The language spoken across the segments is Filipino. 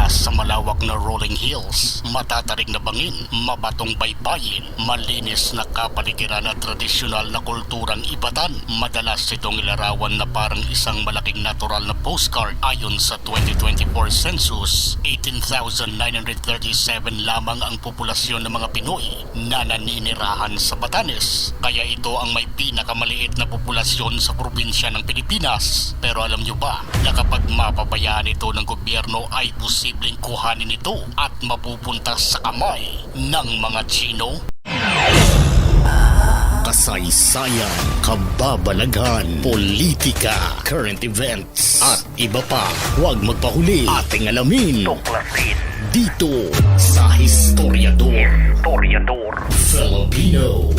Mula sa malawak na rolling hills, matatarik na bangin, mabatong baybayin, malinis na kapaligiran at tradisyonal na kulturang Ivatan, madalas itong ilarawan na parang isang malaking natural na postcard. Ayon sa 2024 census, 18,937 lamang ang populasyon ng mga Pinoy na naninirahan sa Batanes. Kaya ito ang may pinakamaliit na populasyon sa probinsya ng Pilipinas. Pero alam nyo ba na kapag mapabayaan ito ng gobyerno ay posibleng kuhanin ito at mapupunta sa kamay ng mga Chino? Kasaysayan, kababalaghan, politika, current events at iba pa. Huwag magpahuli, ating alamin, tuklasin dito sa Historiador Filipino.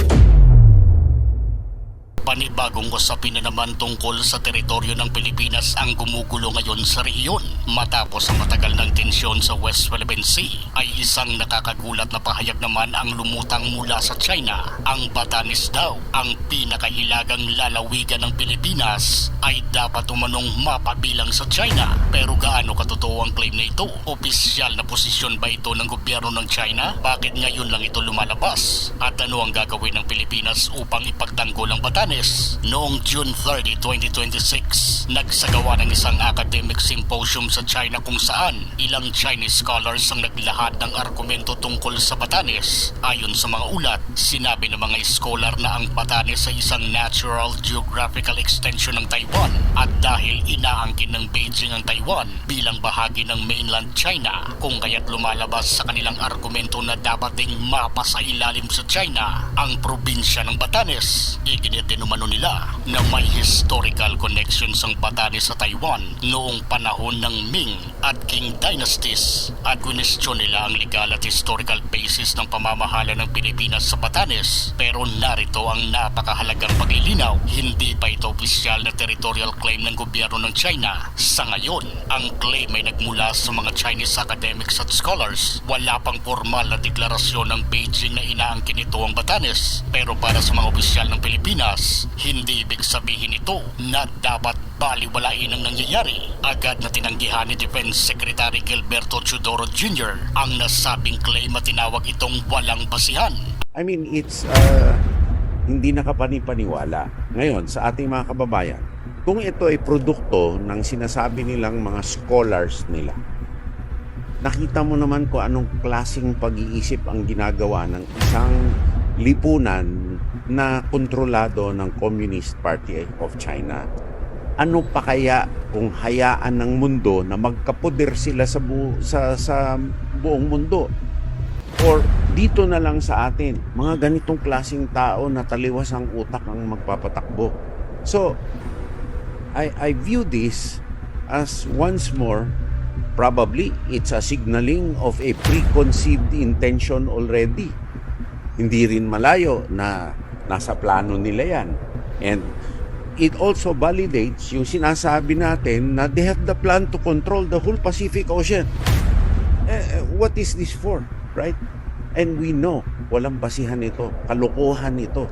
Panibagong usapin na naman tungkol sa teritoryo ng Pilipinas ang gumugulo ngayon sa rehiyon. Matapos ang matagal ng tensyon sa West Philippine Sea, ay isang nakakagulat na pahayag naman ang lumutang mula sa China. Ang Batanes daw, ang pinakahilagang lalawigan ng Pilipinas, ay dapat umanong mapabilang sa China. Pero gaano katotoo ang claim na ito? Opisyal na posisyon ba ito ng gobyerno ng China? Bakit ngayon lang ito lumalabas? At ano ang gagawin ng Pilipinas upang ipagtanggol ang Batanes? Noong June 30, 2026, nagsagawa ng isang academic symposium sa China kung saan ilang Chinese scholars ang naglahad ng argumento tungkol sa Batanes. Ayon sa mga ulat, sinabi ng mga scholar na ang Batanes ay isang natural geographical extension ng Taiwan at dahil inaangkin ng Beijing ang Taiwan bilang bahagi ng mainland China, kung kaya't lumalabas sa kanilang argumento na dapat ding mapasa ilalim sa China ang probinsya ng Batanes. Iginit din umano nila na may historical connections ang Batanes sa Taiwan noong panahon ng Ming at Qing dynasties at kwestiyon nila ang legal at historical basis ng pamamahala ng Pilipinas sa Batanes. Pero narito ang napakahalagang paglilinaw, hindi pa ito opisyal na territorial claim ng gobyerno ng China. Sa ngayon, ang claim ay nagmula sa mga Chinese academics at scholars. Wala pang formal na deklarasyon ng Beijing na inaangkin ito ang Batanes. Pero para sa mga opisyal ng Pilipinas, hindi ibig sabihin ito na dapat baliwalain ang nangyayari. Agad na tinanggihan ni Defense Secretary Gilberto Teodoro Jr. ang nasabing claim at tinawag itong walang basihan. I mean, it's hindi nakapanipaniwala ngayon sa ating mga kababayan kung ito ay produkto ng sinasabi nilang mga scholars nila. Nakita mo naman kung anong klaseng pag-iisip ang ginagawa ng isang lipunan na kontrolado ng Communist Party of China. Ano pa kaya kung hayaan ng mundo na magkapoder sila sa buong mundo? Or dito na lang sa atin, mga ganitong klaseng tao na taliwas ang utak ang magpapatakbo. So, I view this as once more, probably it's a signaling of a preconceived intention already. Hindi rin malayo na nasa plano nila yan. And it also validates yung sinasabi natin na they have the plan to control the whole Pacific Ocean. What is this for? Right? And we know, walang basihan ito, kalokohan ito.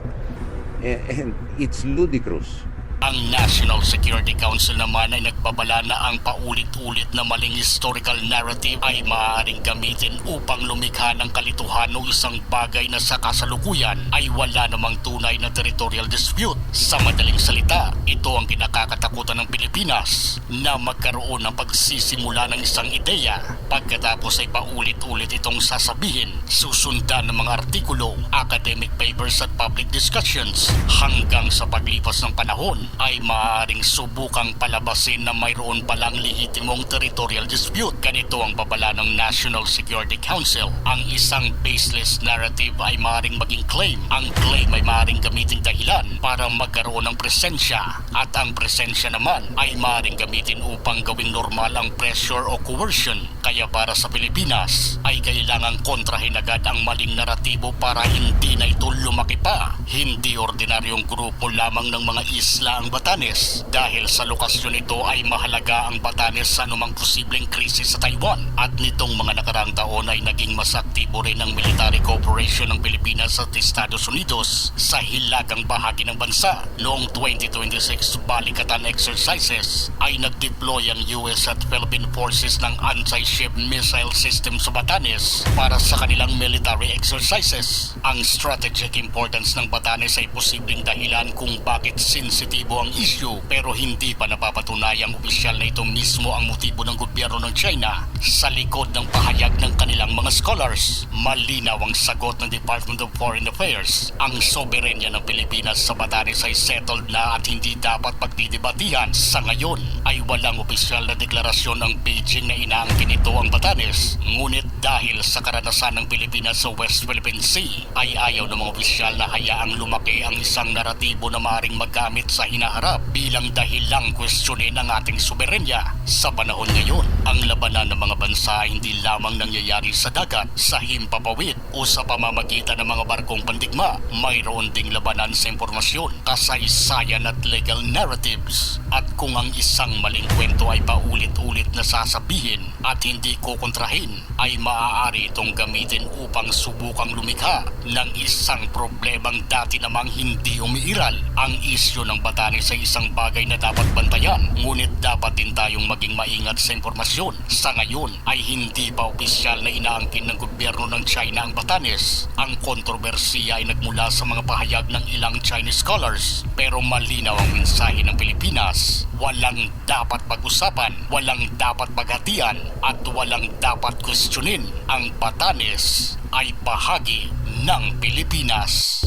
And it's ludicrous. Ang National Security Council naman ay nagbabala na ang paulit-ulit na maling historical narrative ay maaaring gamitin upang lumikha ng kalituhan o isang bagay na sa kasalukuyan ay wala namang tunay na territorial dispute. Sa madaling salita, ito ang kinakakatakutan ng Pilipinas na magkaroon ng pagsisimula ng isang ideya. Pagkatapos ay paulit-ulit itong sasabihin, susundan ng mga artikulo, academic papers at public discussions hanggang sa paglipas ng panahon ay maaaring subukang palabasin na mayroon palang lehitimong territorial dispute. Ganito ang babala ng National Security Council. Ang isang baseless narrative ay maaaring maging claim. Ang claim ay maaaring gamitin dahilan para magkaroon ng presensya at ang presensya naman ay maaaring gamitin upang gawing normal ang pressure o coercion. Kaya para sa Pilipinas ay kailangang kontrahin agad ang maling naratibo epektibo para hindi na ito lumaki pa. Hindi ordinaryong grupo lamang ng mga isla ang Batanes. Dahil sa lokasyon ito ay mahalaga ang Batanes sa anumang posibleng krisis sa Taiwan. At nitong mga nakaraang taon ay naging mas aktibo rin ang military cooperation ng Pilipinas at Estados Unidos sa hilagang bahagi ng bansa. Noong 2026 balikatan exercises ay nag-deploy ang US at Philippine forces ng anti-ship missile system sa Batanes para sa kanilang military exercises. Ang strategic importance ng Batanes ay posibleng dahilan kung bakit sensitibo ang issue, pero hindi pa napapatunayang opisyal na ito mismo ang motibo ng gobyerno ng China sa likod ng pahayag ng kanilang mga scholars. Malinaw ang sagot ng Department of Foreign Affairs. Ang soberenya ng Pilipinas sa Batanes ay settled na at hindi dapat pagdidebatihan. Sa ngayon ay walang opisyal na deklarasyon ang Beijing na inaangkin ito ang Batanes. Ngunit dahil sa karanasan ng Pilipinas sa West Philippine Sea ay ayaw ng mga opisyal na hayaang lumaki ang isang naratibo na maaaring magamit sa hinaharap bilang dahilang kwestiyonin ang ating soberenya. Sa panahon ngayon, ang labanan ng mga bansa ay hindi lamang nangyayari sa dagat, sa himpapawid o sa pamamagitan ng mga barkong pandigma. Mayroon ding labanan sa impormasyon, kasaysayan at legal narratives. At kung ang isang maling kwento ay paulit-ulit na sasabihin at hindi kukontrahin, ay maaari itong gamitin upang subukang lumikha ng isang problemang dati namang hindi umiiral. Ang isyu ng Batanes ay isang bagay na dapat bantayan, ngunit dapat din tayong maging maingat sa impormasyon. Sa ngayon ay hindi pa opisyal na inaangkin ng gobyerno ng China ang Batanes. Ang kontrobersiya ay nagmula sa mga pahayag ng ilang Chinese scholars, pero malinaw ang mensahe ng Pilipinas. Walang dapat pag-usapan, walang dapat paghatian, at walang dapat kwestiyonin. Ang Batanes ay bahagi ng Pilipinas.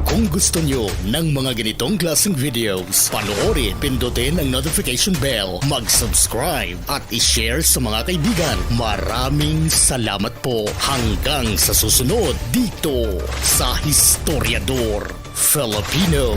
Kung gusto nyo ng mga ganitong klaseng videos, panoorin, pindutin ang notification bell, mag-subscribe at i-share sa mga kaibigan. Maraming salamat po. Hanggang sa susunod dito sa Historiador Filipino.